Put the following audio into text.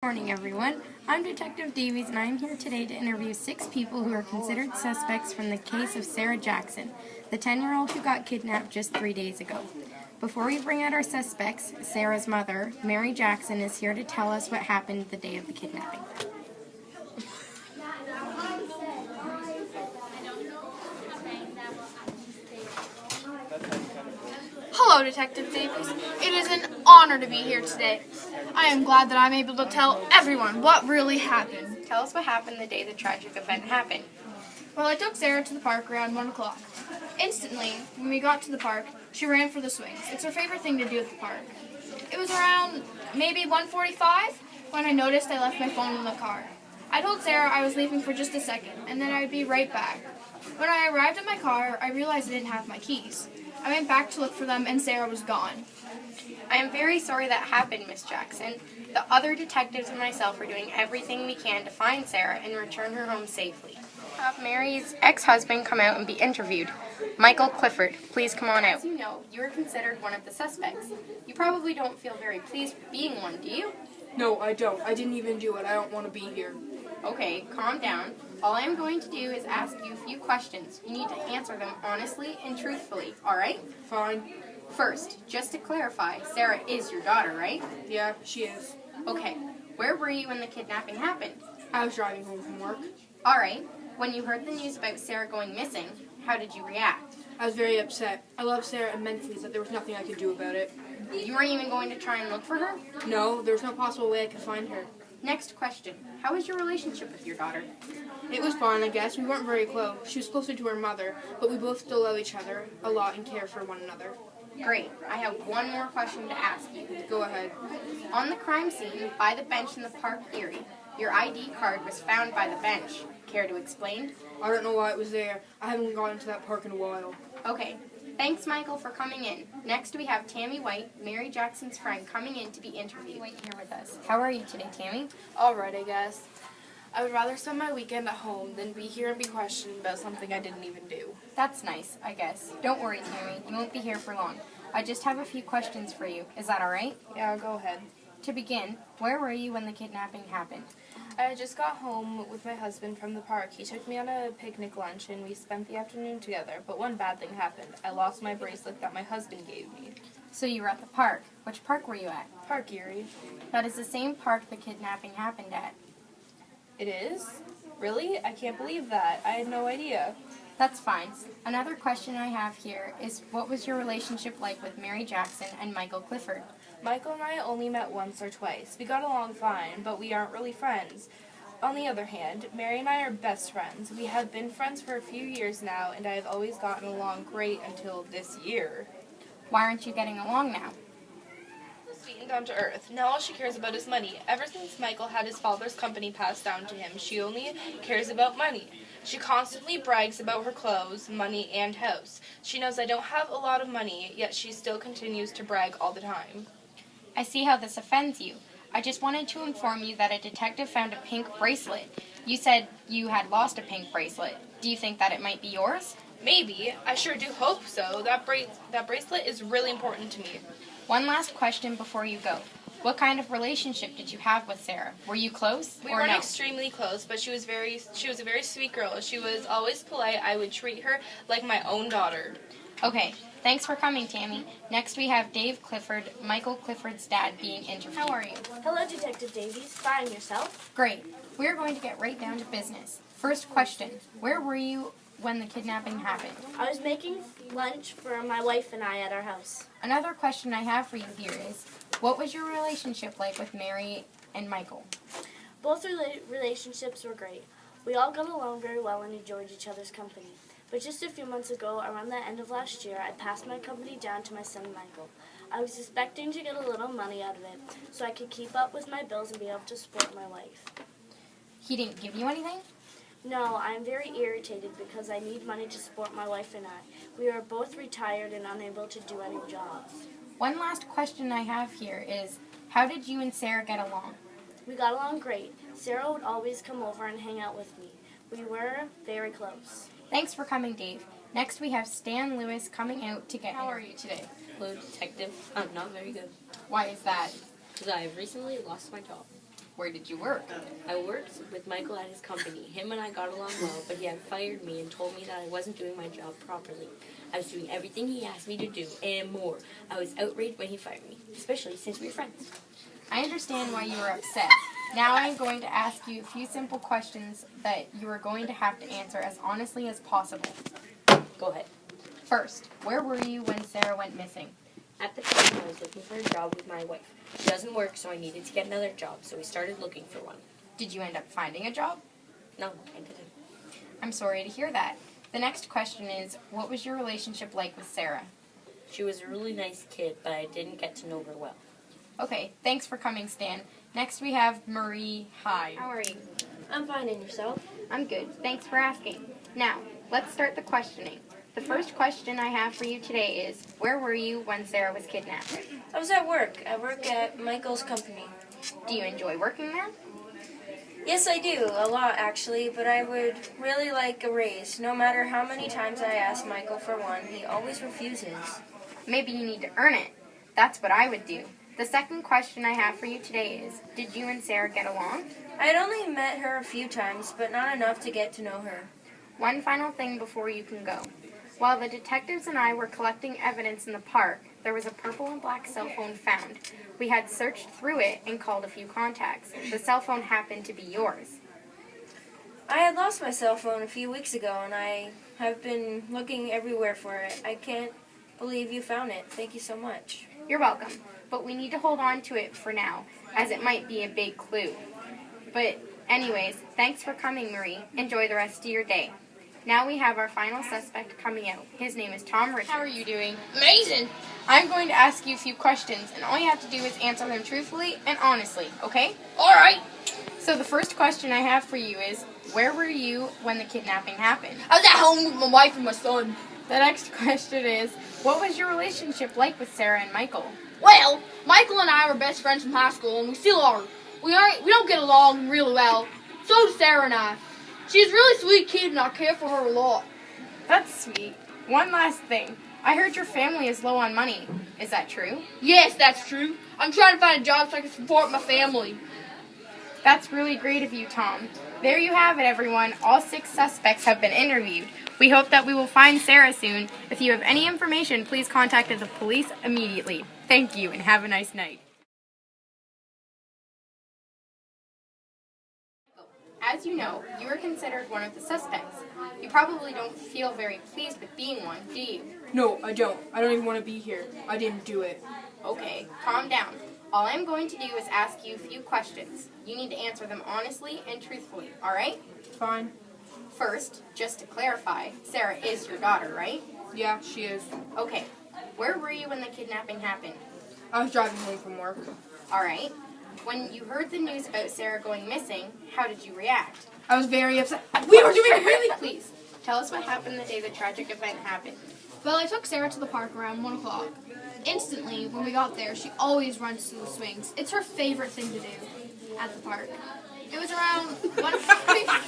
Morning, everyone. I'm Detective Davies, and I'm here today to interview 6 people who are considered suspects from the case of Sarah Jackson, the 10-year-old who got kidnapped just 3 days ago. Before we bring out our suspects, Sarah's mother, Mary Jackson, is here to tell us what happened the day of the kidnapping. Hello, Detective Davies. It is an honor to be here today. I am glad that I'm able to tell everyone what really happened. Tell us what happened the day the tragic event happened. Well, I took Sarah to the park around 1 o'clock. Instantly, when we got to the park, she ran for the swings. It's her favorite thing to do at the park. It was around maybe 1:45 when I noticed I left my phone in the car. I told Sarah I was leaving for just a second, and then I'd be right back. When I arrived at my car, I realized I didn't have my keys. I went back to look for them, and Sarah was gone. I am very sorry that happened, Miss Jackson. The other detectives and myself are doing everything we can to find Sarah and return her home safely. Have Mary's ex-husband come out and be interviewed. Michael Clifford, please come on out. As you know, you are considered one of the suspects. You probably don't feel very pleased with being one, do you? No, I don't. I didn't even do it. I don't want to be here. Okay, calm down. All I am going to do is ask you a few questions. You need to answer them honestly and truthfully, all right? Fine. First, just to clarify, Sarah is your daughter, right? Yeah, she is. Okay, where were you when the kidnapping happened? I was driving home from work. All right, when you heard the news about Sarah going missing, how did you react? I was very upset. I love Sarah immensely, so there was nothing I could do about it. You weren't even going to try and look for her? No, there was no possible way I could find her. Next question, how was your relationship with your daughter? It was fine, I guess. We weren't very close. She was closer to her mother, but we both still love each other a lot and care for one another. Great, I have one more question to ask you. Go ahead. On the crime scene, by the bench in the park Erie, your ID card was found by the bench. Care to explain? I don't know why it was there. I haven't gone into that park in a while. Okay. Thanks, Michael, for coming in. Next, we have Tammy White, Mary Jackson's friend, coming in to be interviewed. White here with us. How are you today, Tammy? All right, I guess. I would rather spend my weekend at home than be here and be questioned about something I didn't even do. That's nice, I guess. Don't worry, Tammy. You won't be here for long. I just have a few questions for you. Is that all right? Yeah, go ahead. To begin, where were you when the kidnapping happened? I just got home with my husband from the park. He took me on a picnic lunch and we spent the afternoon together. But one bad thing happened. I lost my bracelet that my husband gave me. So you were at the park. Which park were you at? Park Erie. That is the same park the kidnapping happened at. It is? Really? I can't believe that. I had no idea. That's fine. Another question I have here is, what was your relationship like with Mary Jackson and Michael Clifford? Michael and I only met once or twice. We got along fine, but we aren't really friends. On the other hand, Mary and I are best friends. We have been friends for a few years now, and I have always gotten along great until this year. Why aren't you getting along now? Sweet and down to earth. Now all she cares about is money. Ever since Michael had his father's company passed down to him, she only cares about money. She constantly brags about her clothes, money, and house. She knows I don't have a lot of money, yet she still continues to brag all the time. I see how this offends you. I just wanted to inform you that a detective found a pink bracelet. You said you had lost a pink bracelet. Do you think that it might be yours? Maybe. I sure do hope so. That bracelet is really important to me. One last question before you go. What kind of relationship did you have with Sarah? Were you close We or weren't no? extremely close, but she was a very sweet girl. She was always polite. I would treat her like my own daughter. Okay, thanks for coming, Tammy. Next we have Dave Clifford, Michael Clifford's dad, being interviewed. How are you? Hello, Detective Davies. Fine, yourself? Great. We're going to get right down to business. First question, where were you when the kidnapping happened? I was making lunch for my wife and I at our house. Another question I have for you here is, what was your relationship like with Mary and Michael? Both relationships were great. We all got along very well and enjoyed each other's company. But just a few months ago, around the end of last year, I passed my company down to my son Michael. I was expecting to get a little money out of it so I could keep up with my bills and be able to support my wife. He didn't give you anything? No, I am very irritated because I need money to support my wife and I. We are both retired and unable to do any jobs. One last question I have here is, how did you and Sarah get along? We got along great. Sarah would always come over and hang out with me. We were very close. Thanks for coming, Dave. Next we have Stan Lewis coming out to get How are interviewed today. Hello, detective. I'm not very good Why is that? because I have recently lost my job. Where did you work? I worked with Michael at his company. Him and I got along well, but he had fired me and told me that I wasn't doing my job properly. I was doing everything he asked me to do and more. I was outraged when he fired me, especially since we were friends. I understand why you were upset. Now I'm going to ask you a few simple questions that you are going to have to answer as honestly as possible. Go ahead. First, where were you when Sarah went missing? At the time, I was looking for a job with my wife. She doesn't work, so I needed to get another job, so we started looking for one. Did you end up finding a job? No, I didn't. I'm sorry to hear that. The next question is, what was your relationship like with Sarah? She was a really nice kid, but I didn't get to know her well. Okay, thanks for coming, Stan. Next we have Marie. Hi. How are you? I'm fine, and yourself? I'm good. Thanks for asking. Now, let's start the questioning. The first question I have for you today is, where were you when Sarah was kidnapped? I was at work. I work at Michael's company. Do you enjoy working there? Yes, I do. A lot, actually, but I would really like a raise. No matter how many times I ask Michael for one, he always refuses. Maybe you need to earn it. That's what I would do. The second question I have for you today is, did you and Sarah get along? I had only met her a few times, but not enough to get to know her. One final thing before you can go. While the detectives and I were collecting evidence in the park, there was a purple and black cell phone found. We had searched through it and called a few contacts. The cell phone happened to be yours. I had lost my cell phone a few weeks ago, and I have been looking everywhere for it. I can't believe you found it. Thank you so much. You're welcome, but we need to hold on to it for now, as it might be a big clue. But anyways, thanks for coming, Marie. Enjoy the rest of your day. Now we have our final suspect coming out. His name is Tom Richards. How are you doing? Amazing! I'm going to ask you a few questions, and all you have to do is answer them truthfully and honestly, okay? Alright! So the first question I have for you is, where were you when the kidnapping happened? I was at home with my wife and my son. The next question is, what was your relationship like with Sarah and Michael? Well, Michael and I were best friends from high school, and we still are. We don't get along really well. So do Sarah and I. She's a really sweet kid, and I care for her a lot. That's sweet. One last thing. I heard your family is low on money. Is that true? Yes, that's true. I'm trying to find a job so I can support my family. That's really great of you, Tom. There you have it, everyone. All 6 suspects have been interviewed. We hope that we will find Sarah soon. If you have any information, please contact the police immediately. Thank you, and have a nice night. As you know, you are considered one of the suspects. You probably don't feel very pleased with being one, do you? No, I don't. I don't even want to be here. I didn't do it. Okay, calm down. All I'm going to do is ask you a few questions. You need to answer them honestly and truthfully, alright? Fine. First, just to clarify, Sarah is your daughter, right? Yeah, she is. Okay, where were you when the kidnapping happened? I was driving home from work. Alright. When you heard the news about Sarah going missing, how did you react? I was very upset. We were doing really please. Tell us what happened the day the tragic event happened. Well, I took Sarah to the park around 1 o'clock. Instantly, when we got there, she always runs to the swings. It's her favorite thing to do at the park. It was around 1:40.